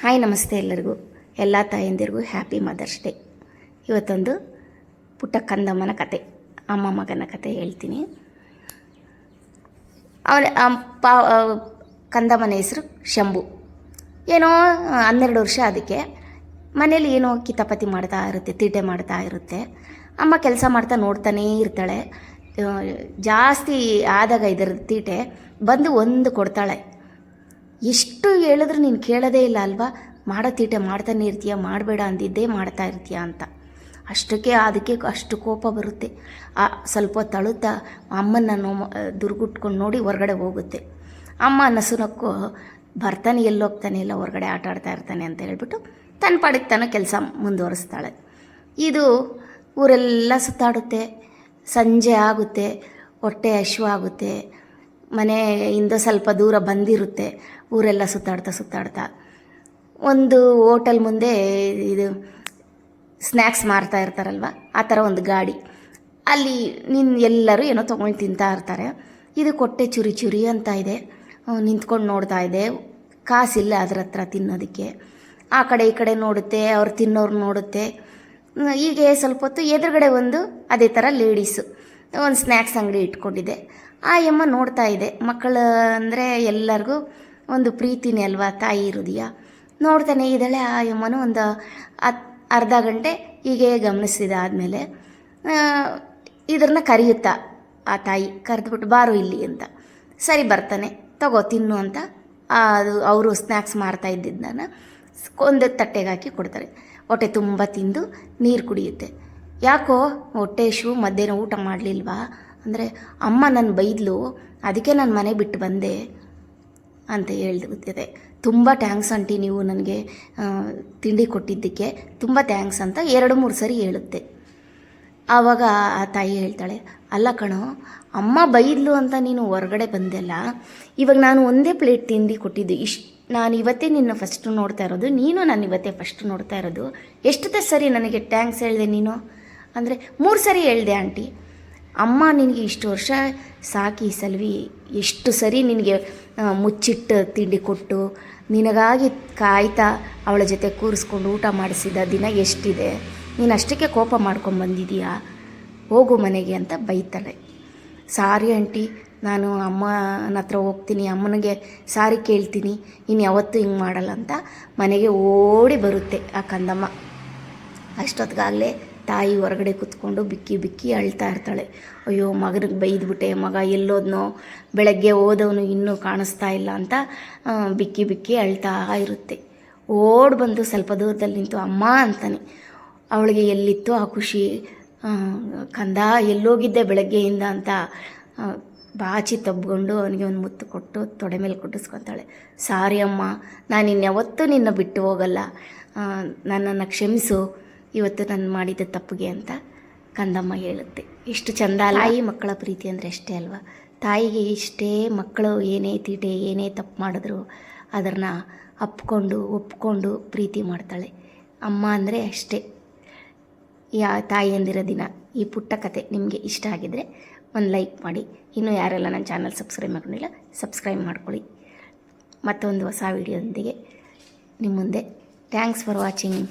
Hi ನಮಸ್ತೆ ಎಲ್ಲರಿಗೂ. ಎಲ್ಲ ತಾಯಂದಿರಿಗೂ ಹ್ಯಾಪಿ ಮದರ್ಸ್ ಡೇ. ಇವತ್ತೊಂದು ಪುಟ್ಟ ಕಂದಮ್ಮನ ಕತೆ, ಅಮ್ಮ ಮಗನ ಕತೆ ಹೇಳ್ತೀನಿ. ಕಂದಮ್ಮನ ಹೆಸರು ಶಂಭು. ಏನೋ 12 ವರ್ಷ ಅದಕ್ಕೆ. ಮನೇಲಿ ಏನೋ ಕಿತಾಪತಿ ಮಾಡ್ತಾ ಇರುತ್ತೆ, ತೀಟೆ ಮಾಡ್ತಾ ಇರುತ್ತೆ. ಅಮ್ಮ ಕೆಲಸ ಮಾಡ್ತಾ ನೋಡ್ತಾನೇ ಇರ್ತಾಳೆ. ಜಾಸ್ತಿ ಆದಾಗ ಇದರ ತೀಟೆ ಬಂದು ಒಂದು ಕೊಡ್ತಾಳೆ. ಎಷ್ಟು ಹೇಳಿದ್ರು ನೀನು ಕೇಳೋದೇ ಇಲ್ಲ ಅಲ್ವಾ, ಮಾಡೋ ತೀಟೆ ಮಾಡ್ತಾನೆ ಇರ್ತೀಯ, ಮಾಡಬೇಡ ಅಂದಿದ್ದೇ ಮಾಡ್ತಾ ಇರ್ತೀಯ ಅಂತ. ಅದಕ್ಕೆ ಅಷ್ಟು ಕೋಪ ಬರುತ್ತೆ. ಸ್ವಲ್ಪ ತಳುತ್ತಾ ಅಮ್ಮನ ದುರ್ಗುಟ್ಕೊಂಡು ನೋಡಿ ಹೊರಗಡೆ ಹೋಗುತ್ತೆ. ಅಮ್ಮ ನಸುನಕ್ಕೂ ಬರ್ತಾನೆ, ಎಲ್ಲೋಗ್ತಾನೆ ಇಲ್ಲ, ಹೊರಗಡೆ ಆಟ ಆಡ್ತಾ ಇರ್ತಾನೆ ಅಂತ ಹೇಳ್ಬಿಟ್ಟು ತನ್ನ ಪಾಡಿಗೆ ತಾನು ಕೆಲಸ ಮುಂದುವರಿಸ್ತಾಳೆ. ಇದು ಊರೆಲ್ಲ ಸುತ್ತಾಡುತ್ತೆ. ಸಂಜೆ ಆಗುತ್ತೆ, ಹೊಟ್ಟೆ ಹಸಿವಾಗುತ್ತೆ. ಮನೆಯಿಂದ ಸ್ವಲ್ಪ ದೂರ ಬಂದಿರುತ್ತೆ. ಊರೆಲ್ಲ ಸುತ್ತಾಡ್ತಾ ಒಂದು ಹೋಟೆಲ್ ಮುಂದೆ ಇದು ಸ್ನ್ಯಾಕ್ಸ್ ಮಾರ್ತಾ ಇರ್ತಾರಲ್ವ, ಆ ಥರ ಒಂದು ಗಾಡಿ. ಅಲ್ಲಿ ಎಲ್ಲರೂ ಏನೋ ತೊಗೊಂಡು ತಿಂತಾ ಇರ್ತಾರೆ. ಇದು ಕೊಟ್ಟೆ ಚುರಿ ಚುರಿ ಅಂತ ಇದೆ. ನಿಂತ್ಕೊಂಡು ನೋಡ್ತಾ ಇದೆ. ಕಾಸಿಲ್ಲ ಅದ್ರ ಹತ್ರ ತಿನ್ನೋದಕ್ಕೆ. ಆ ಕಡೆ ಈ ಕಡೆ ನೋಡುತ್ತೆ, ಅವ್ರು ತಿನ್ನೋರು ನೋಡುತ್ತೆ. ಹೀಗೆ ಸ್ವಲ್ಪ ಹೊತ್ತು ಎದುರುಗಡೆ ಅದೇ ಥರ ಲೇಡೀಸು ಒಂದು ಸ್ನ್ಯಾಕ್ಸ್ ಅಂಗಡಿ ಇಟ್ಕೊಂಡಿದೆ. ಆ ಯಮ್ಮ ನೋಡ್ತಾ ಇದೆ. ಮಕ್ಕಳು ಅಂದರೆ ಎಲ್ಲರಿಗೂ ಒಂದು ಪ್ರೀತಿನೇ ಅಲ್ವಾ, ತಾಯಿ ಹೃದಯ. ನೋಡ್ತಾನೆ ಇದ್ದಾಳೆ. ಆ ಯಮ್ಮನೂ ಒಂದು ಅರ್ಧ ಗಂಟೆ ಹೀಗೆ ಗಮನಿಸಿದ ಆದಮೇಲೆ ಇದನ್ನ ಕರೆಯುತ್ತಾ ಆ ತಾಯಿ ಕರೆದ್ಬಿಟ್ಟು ಬಾರು ಇಲ್ಲಿ ಅಂತ. ಸರಿ ಬರ್ತಾನೆ, ತಗೋ ತಿನ್ನು ಅಂತ ಅದು ಅವರು ಸ್ನ್ಯಾಕ್ಸ್ ಮಾರ್ತಾ ಇದ್ದಿದ್ದನ್ನ ಒಂದು ತಟ್ಟೆಗೆ ಹಾಕಿ ಕೊಡ್ತಾರೆ. ಹೊಟ್ಟೆ ತುಂಬ ತಿಂದು ನೀರು ಕುಡಿಯುತ್ತೆ. ಯಾಕೋ ಹೊಟ್ಟೆ ಮಧ್ಯಾಹ್ನ ಊಟ ಮಾಡಲಿಲ್ವಾ ಅಂದರೆ, ಅಮ್ಮ ನನ್ನ ಬೈದ್ಲು, ಅದಕ್ಕೆ ನಾನು ಮನೆ ಬಿಟ್ಟು ಬಂದೆ ಅಂತ ಹೇಳ್ತಿದೆ. ತುಂಬ ಥ್ಯಾಂಕ್ಸ್ ಆಂಟಿ, ನೀವು ನನಗೆ ತಿಂಡಿ ಕೊಟ್ಟಿದ್ದಕ್ಕೆ ತುಂಬ ಥ್ಯಾಂಕ್ಸ್ ಅಂತ 2-3 ಸರಿ ಹೇಳುತ್ತೆ. ಆವಾಗ ಆ ತಾಯಿ ಹೇಳ್ತಾಳೆ, ಅಲ್ಲ ಕಣೋ, ಅಮ್ಮ ಬೈದ್ಲು ಅಂತ ನೀನು ಹೊರಗಡೆ ಬಂದೆಲ್ಲ. ಇವಾಗ ನಾನು ಒಂದೇ ಪ್ಲೇಟ್ ತಿಂಡಿ ಕೊಟ್ಟಿದ್ದು. ನಾನು ಇವತ್ತೇ ನಿನ್ನ ಫಸ್ಟ್ ನೋಡ್ತಾ ಇರೋದು, ನೀನು ನಾನು ಇವತ್ತೇ ಫಸ್ಟ್ ನೋಡ್ತಾ ಇರೋದು. ಎಷ್ಟೊತ್ತೆ ಸರಿ ನನಗೆ ಥ್ಯಾಂಕ್ಸ್ ಹೇಳಿದೆ ನೀನು ಅಂದರೆ, 3 ಸರಿ ಹೇಳಿದೆ ಆಂಟಿ. ಅಮ್ಮ ನಿನಗೆ ಇಷ್ಟು ವರ್ಷ ಸಾಕಿ ಸಲ್ವಿ ಎಷ್ಟು ಸರಿ ನಿನಗೆ ಮುಚ್ಚಿಟ್ಟು ತಿಂಡಿ ಕೊಟ್ಟು ನಿನಗಾಗಿ ಕಾಯ್ತಾ ಅವಳ ಜೊತೆ ಕೂರಿಸ್ಕೊಂಡು ಊಟ ಮಾಡಿಸಿದ ದಿನ ಎಷ್ಟಿದೆ. ನೀನು ಅಷ್ಟಕ್ಕೆ ಕೋಪ ಮಾಡ್ಕೊಂಬಂದಿದೀಯಾ, ಹೋಗು ಮನೆಗೆ ಅಂತ ಬೈತಾಳೆ. ಸಾರಿ ಆಂಟಿ, ನಾನು ಅಮ್ಮನ ಹತ್ರ ಹೋಗ್ತೀನಿ, ಅಮ್ಮನಿಗೆ ಸಾರಿ ಕೇಳ್ತೀನಿ, ಇನ್ನು ಯಾವತ್ತೂ ಹಿಂಗೆ ಮಾಡಲ್ಲ ಅಂತ ಮನೆಗೆ ಓಡಿ ಬರುತ್ತೆ ಆ ಕಂದಮ್ಮ. ಅಷ್ಟೊತ್ತಿಗಾಗಲೇ ತಾಯಿ ಹೊರಗಡೆ ಕೂತ್ಕೊಂಡು ಬಿಕ್ಕಿ ಬಿಕ್ಕಿ ಅಳ್ತಾ ಇರ್ತಾಳೆ. ಅಯ್ಯೋ, ಮಗನಿಗೆ ಬೈದ್ಬಿಟ್ಟೆ, ಮಗ ಎಲ್ಲೋದ್ನೋ, ಬೆಳಗ್ಗೆ ಹೋದವನು ಇನ್ನೂ ಕಾಣಿಸ್ತಾ ಇಲ್ಲ ಅಂತ ಬಿಕ್ಕಿ ಬಿಕ್ಕಿ ಅಳ್ತಾ ಇರುತ್ತೆ. ಓಡಿ ಬಂದು ಸ್ವಲ್ಪ ದೂರದಲ್ಲಿ ನಿಂತು ಅಮ್ಮ ಅಂತಾನೆ. ಅವಳಿಗೆ ಎಲ್ಲಿತ್ತು ಆ ಖುಷಿ. ಕಂದ ಎಲ್ಲೋಗಿದ್ದೆ ಬೆಳಗ್ಗೆಯಿಂದ ಅಂತ ಬಾಚಿ ತಬ್ಕೊಂಡು ಅವನಿಗೆ ಒಂದು ಮುತ್ತು ಕೊಟ್ಟು ತೊಡೆ ಮೇಲೆ ಕೊಟ್ಟಿಸ್ಕೊತಾಳೆ. ಸಾರಿ ಅಮ್ಮ, ನಾನು ಇನ್ಯಾವತ್ತೂ ನಿನ್ನ ಬಿಟ್ಟು ಹೋಗಲ್ಲ, ನನ್ನನ್ನು ಕ್ಷಮಿಸು, ಇವತ್ತು ನಾನು ಮಾಡಿದ ತಪ್ಪಿಗೆ ಅಂತ ಕಂದಮ್ಮ ಹೇಳುತ್ತೆ. ಎಷ್ಟು ಚಂದ ಅಲ್ಲ. ತಾಯಿ ಮಕ್ಕಳ ಪ್ರೀತಿ ಅಂದರೆ ಅಷ್ಟೇ ಅಲ್ವಾ. ತಾಯಿಗೆ ಇಷ್ಟೇ ಮಕ್ಕಳು ಏನೇ ತೀಟೆ ಏನೇ ತಪ್ಪು ಮಾಡಿದ್ರು ಅದನ್ನು ಒಪ್ಕೊಂಡು ಪ್ರೀತಿ ಮಾಡ್ತಾಳೆ. ಅಮ್ಮ ಅಂದರೆ ಅಷ್ಟೇ. ತಾಯಿಯಂದಿರ ದಿನ ಈ ಪುಟ್ಟ ಕತೆ ನಿಮಗೆ ಇಷ್ಟ ಆಗಿದರೆ ಒಂದು ಲೈಕ್ ಮಾಡಿ. ಇನ್ನೂ ಯಾರೆಲ್ಲ ನನ್ನ ಚಾನಲ್ ಸಬ್ಸ್ಕ್ರೈಬ್ ಮಾಡ್ಕೊಂಡಿಲ್ಲ ಸಬ್ಸ್ಕ್ರೈಬ್ ಮಾಡ್ಕೊಳ್ಳಿ. ಮತ್ತೊಂದು ಹೊಸ ವಿಡಿಯೋದೊಂದಿಗೆ ನಿಮ್ಮ ಮುಂದೆ. Thanks for watching.